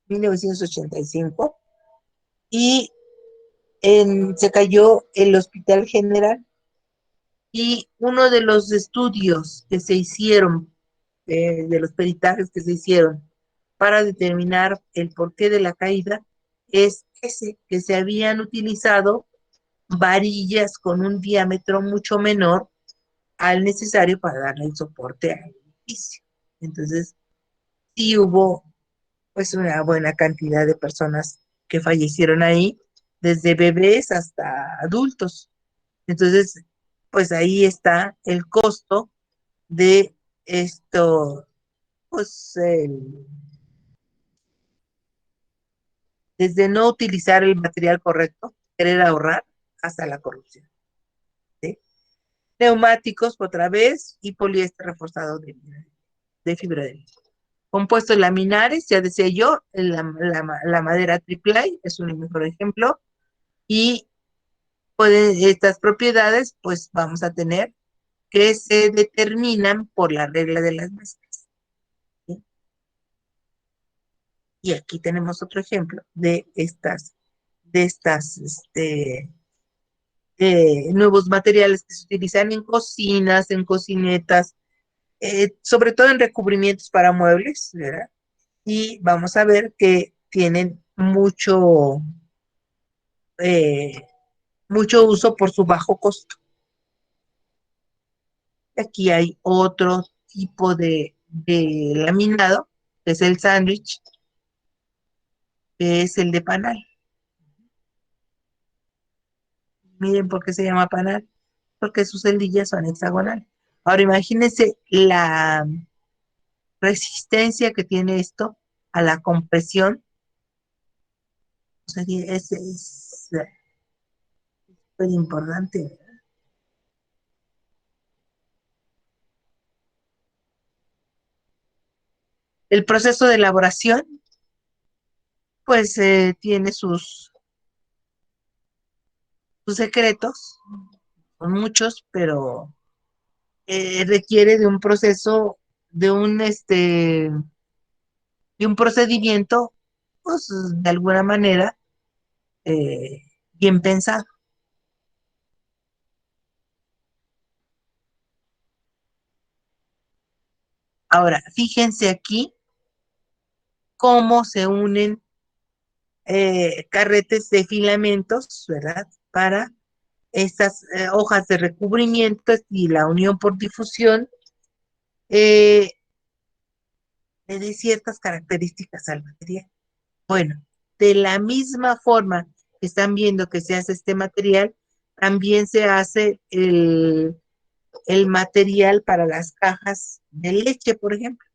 1985, y se cayó el Hospital General. Y uno de los estudios que se hicieron, de los peritajes que se hicieron para determinar el porqué de la caída, es ese, que se habían utilizado varillas con un diámetro mucho menor al necesario para darle el soporte al edificio. Entonces, sí hubo pues una buena cantidad de personas que fallecieron ahí, desde bebés hasta adultos. Entonces, pues ahí está el costo de esto, pues desde no utilizar el material correcto, querer ahorrar, hasta la corrupción. ¿Sí? Neumáticos otra vez y poliéster reforzado de fibra de vidrio. Compuestos laminares, ya decía yo, la madera triple es un mejor ejemplo, y estas propiedades pues vamos a tener que se determinan por la regla de las mezclas. ¿Sí? Y aquí tenemos otro ejemplo de nuevos materiales que se utilizan en cocinas, en cocinetas, sobre todo en recubrimientos para muebles, ¿verdad? Y vamos a ver que tienen eh, mucho uso por su bajo costo. Aquí hay otro tipo de laminado, que es el sándwich, que es el de panal. Miren por qué se llama panal, porque sus celdillas son hexagonales. Ahora imagínense la resistencia que tiene esto a la compresión. O sea, es súper importante. El proceso de elaboración, pues tiene sus secretos, son muchos, pero requiere de un proceso, de de un procedimiento, pues de alguna manera eh, bien pensado. Ahora, fíjense aquí cómo se unen carretes de filamentos, ¿verdad? Para estas hojas de recubrimiento y la unión por difusión eh, le dé ciertas características al material. Bueno, de la misma forma que están viendo que se hace este material, también se hace el material para las cajas de leche, por ejemplo,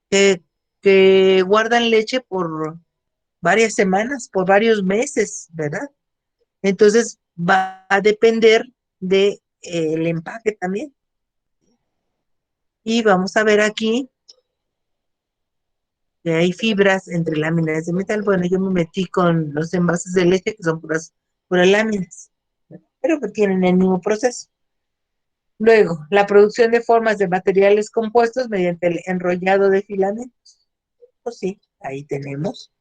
que, que guardan leche por varias semanas, por varios meses, ¿verdad? Entonces va a depender de el empaque también. Y vamos a ver aquí que hay fibras entre láminas de metal. Bueno, yo me metí con los envases de leche, que son puras láminas, pero que tienen el mismo proceso. Luego, la producción de formas de materiales compuestos mediante el enrollado de filamentos. Pues sí, ahí tenemos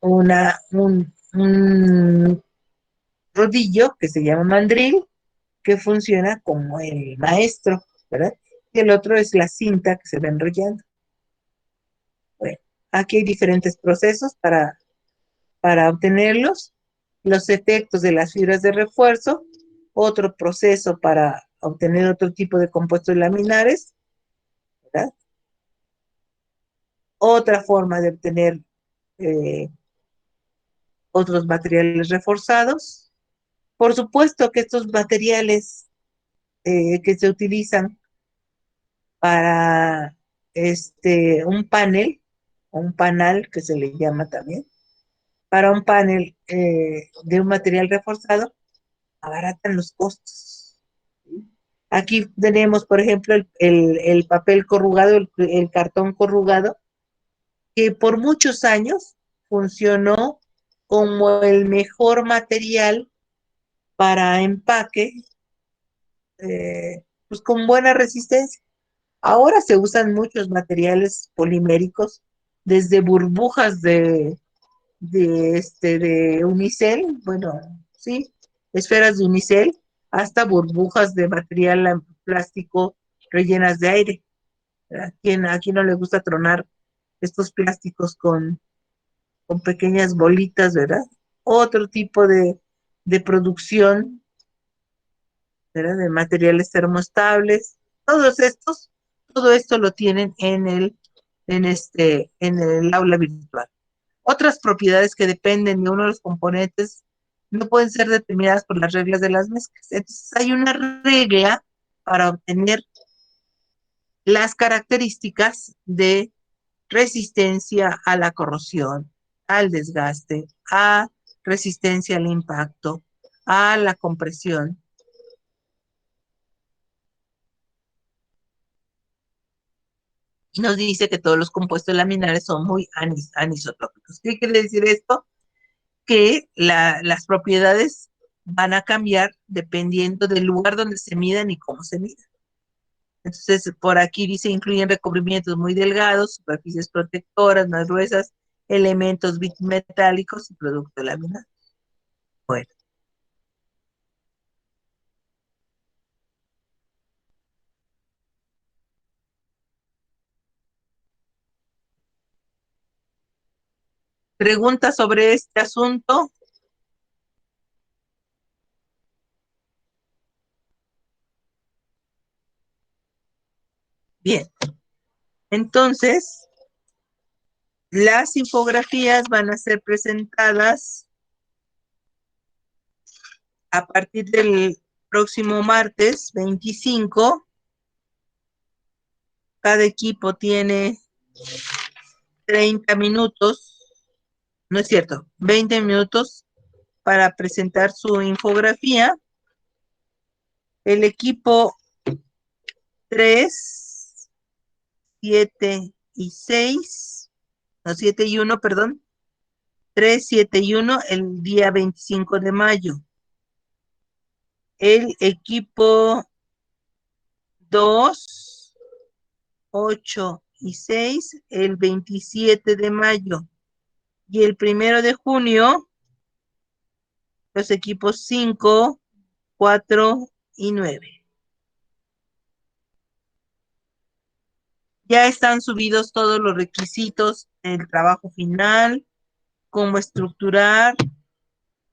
un rodillo que se llama mandril, que funciona como el maestro, ¿verdad? Y el otro es la cinta que se va enrollando. Aquí hay diferentes procesos para obtenerlos. Los efectos de las fibras de refuerzo, otro proceso para obtener otro tipo de compuestos laminares, ¿verdad? Otra forma de obtener eh, otros materiales reforzados. Por supuesto que estos materiales que se utilizan para un panel, o un panal que se le llama también, para un panel de un material reforzado, abaratan los costos. Aquí tenemos, por ejemplo, el papel corrugado, el cartón corrugado, que por muchos años funcionó como el mejor material para empaque, pues con buena resistencia. Ahora se usan muchos materiales poliméricos, desde burbujas de unicel, bueno, sí, esferas de unicel, hasta burbujas de material plástico rellenas de aire. A quien no le gusta tronar estos plásticos con pequeñas bolitas, ¿verdad? Otro tipo de producción, ¿verdad? De materiales termoestables. Todos estos, todo esto lo tienen en el aula virtual. Otras propiedades que dependen de uno de los componentes no pueden ser determinadas por las reglas de las mezclas. Entonces hay una regla para obtener las características de resistencia a la corrosión, al desgaste, a resistencia al impacto, a la compresión. Y nos dice que todos los compuestos laminares son muy anisotrópicos. ¿Qué quiere decir esto? Que las propiedades van a cambiar dependiendo del lugar donde se midan y cómo se midan. Entonces, por aquí dice, incluyen recubrimientos muy delgados, superficies protectoras más gruesas, elementos metálicos y producto laminado. Bueno, preguntas sobre este asunto. Bien, entonces, las infografías van a ser presentadas a partir del próximo martes 25. Cada equipo tiene 30 minutos, no es cierto, 20 minutos para presentar su infografía. El equipo 3, 7 y 6, no, 7 y 1, perdón, 3, 7 y 1 el día 25 de mayo. El equipo 2, 8 y 6 el 27 de mayo. Y el 1 de junio, los equipos 5, 4 y 9. Ya están subidos todos los requisitos del trabajo final, cómo estructurar.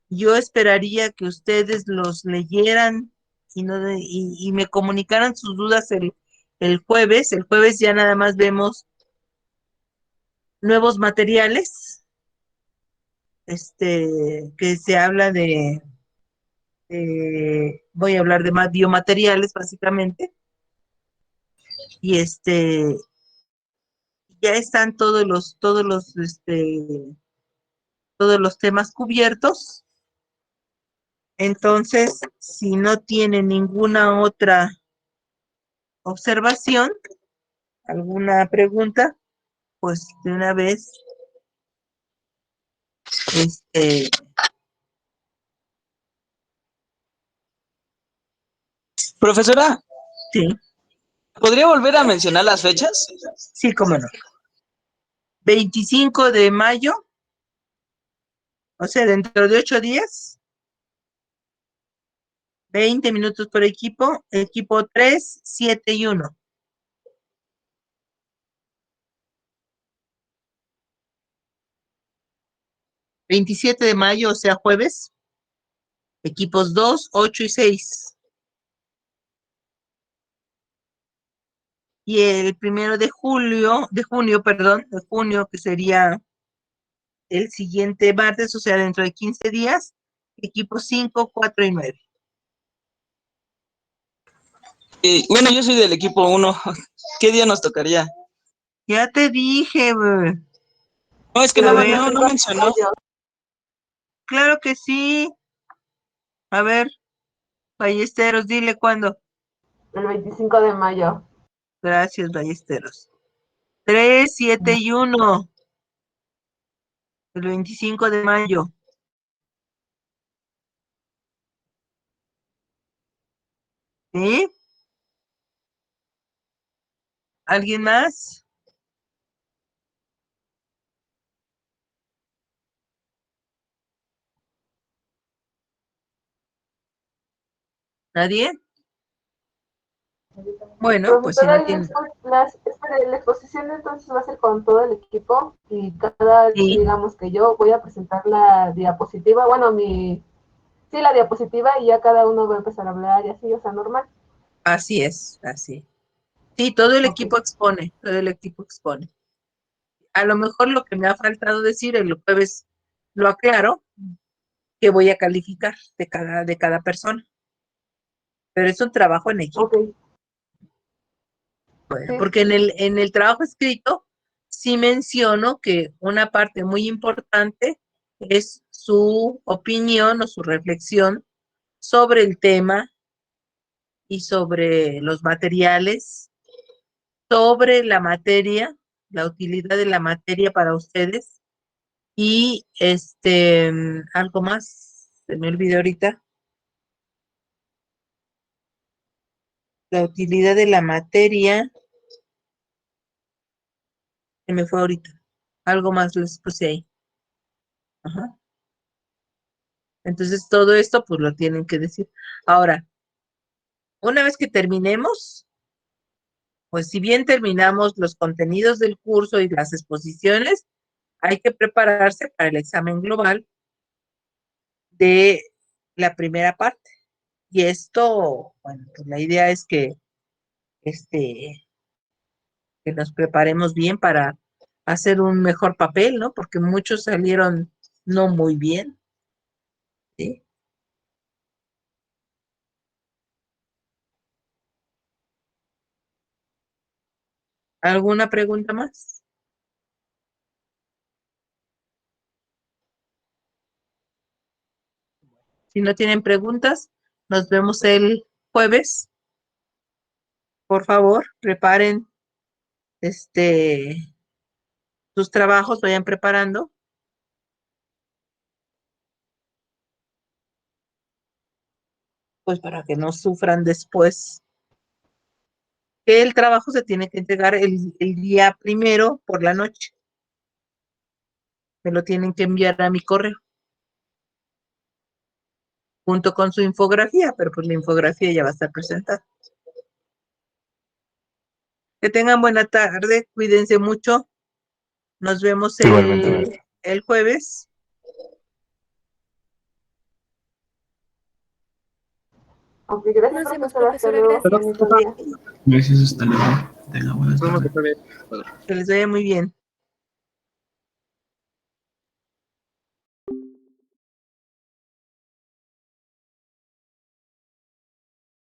Yo esperaría que ustedes los leyeran y me comunicaran sus dudas el jueves. El jueves ya nada más vemos nuevos materiales, que se habla voy a hablar de más biomateriales básicamente, y ya están todos los temas cubiertos. Entonces, si no tiene ninguna otra observación, alguna pregunta, pues de una vez, este, Profesora, sí, ¿podría volver a mencionar las fechas? sí, cómo no. 25 de mayo, o sea, dentro de 8 días, 20 minutos por equipo, equipo 3, 7 y 1. 27 de mayo, o sea, jueves. Equipos 2, 8 y 6. Y el 1 de junio, que sería el siguiente martes, o sea, dentro de 15 días, equipos 5, 4 y 9. Bueno, yo soy del equipo 1. ¿Qué día nos tocaría? Ya te dije, güey. No, es que A no, ver. no mencionó. Claro que sí. A ver, Ballesteros, dile cuándo. El 25 de mayo. Gracias, Ballesteros. 3, 7 y 1. El 25 de mayo. ¿Sí? ¿Alguien más? ¿Nadie? Bueno, pues si no Profesora, tiene. la exposición entonces va a ser con todo el equipo y cada, Sí, digamos que yo voy a presentar la diapositiva, bueno, sí, la diapositiva y ya cada uno va a empezar a hablar y así, o sea, normal. así es, así. Sí, todo el Ok. equipo expone, todo el equipo expone. A lo mejor lo que me ha faltado decir el jueves lo aclaro, que voy a calificar de cada persona. Pero es un trabajo en equipo. Ok. Bueno, Sí, porque en el trabajo escrito sí menciono que una parte muy importante es su opinión o su reflexión sobre el tema y sobre los materiales, sobre la materia, la utilidad de la materia para ustedes y algo más, se me olvidó ahorita, la utilidad de la materia, se me fue ahorita, algo más les puse ahí. Ajá. Entonces todo esto pues lo tienen que decir. Ahora, una vez que terminemos, pues si bien terminamos los contenidos del curso y las exposiciones, hay que prepararse para el examen global de la primera parte. Y esto, bueno, pues la idea es este, que nos preparemos bien para hacer un mejor papel, ¿no? Porque muchos salieron no muy bien, ¿sí? ¿Alguna pregunta más? Si no tienen preguntas, nos vemos el jueves. Por favor, preparen sus trabajos, vayan preparando. Pues para que no sufran después. Que el trabajo se tiene que entregar el día 1 por la noche. Me lo tienen que enviar a mi correo. Junto con su infografía, pero pues la infografía ya va a estar presentada. Que tengan buena tarde, cuídense mucho. Nos vemos Igualmente. el jueves. Ok, gracias, Nos vemos, profesora. Hasta profesora, luego. gracias. Bonito día. Gracias, hasta luego. Tenga buenas Vamos tardes. a ver. Que les vaya muy bien.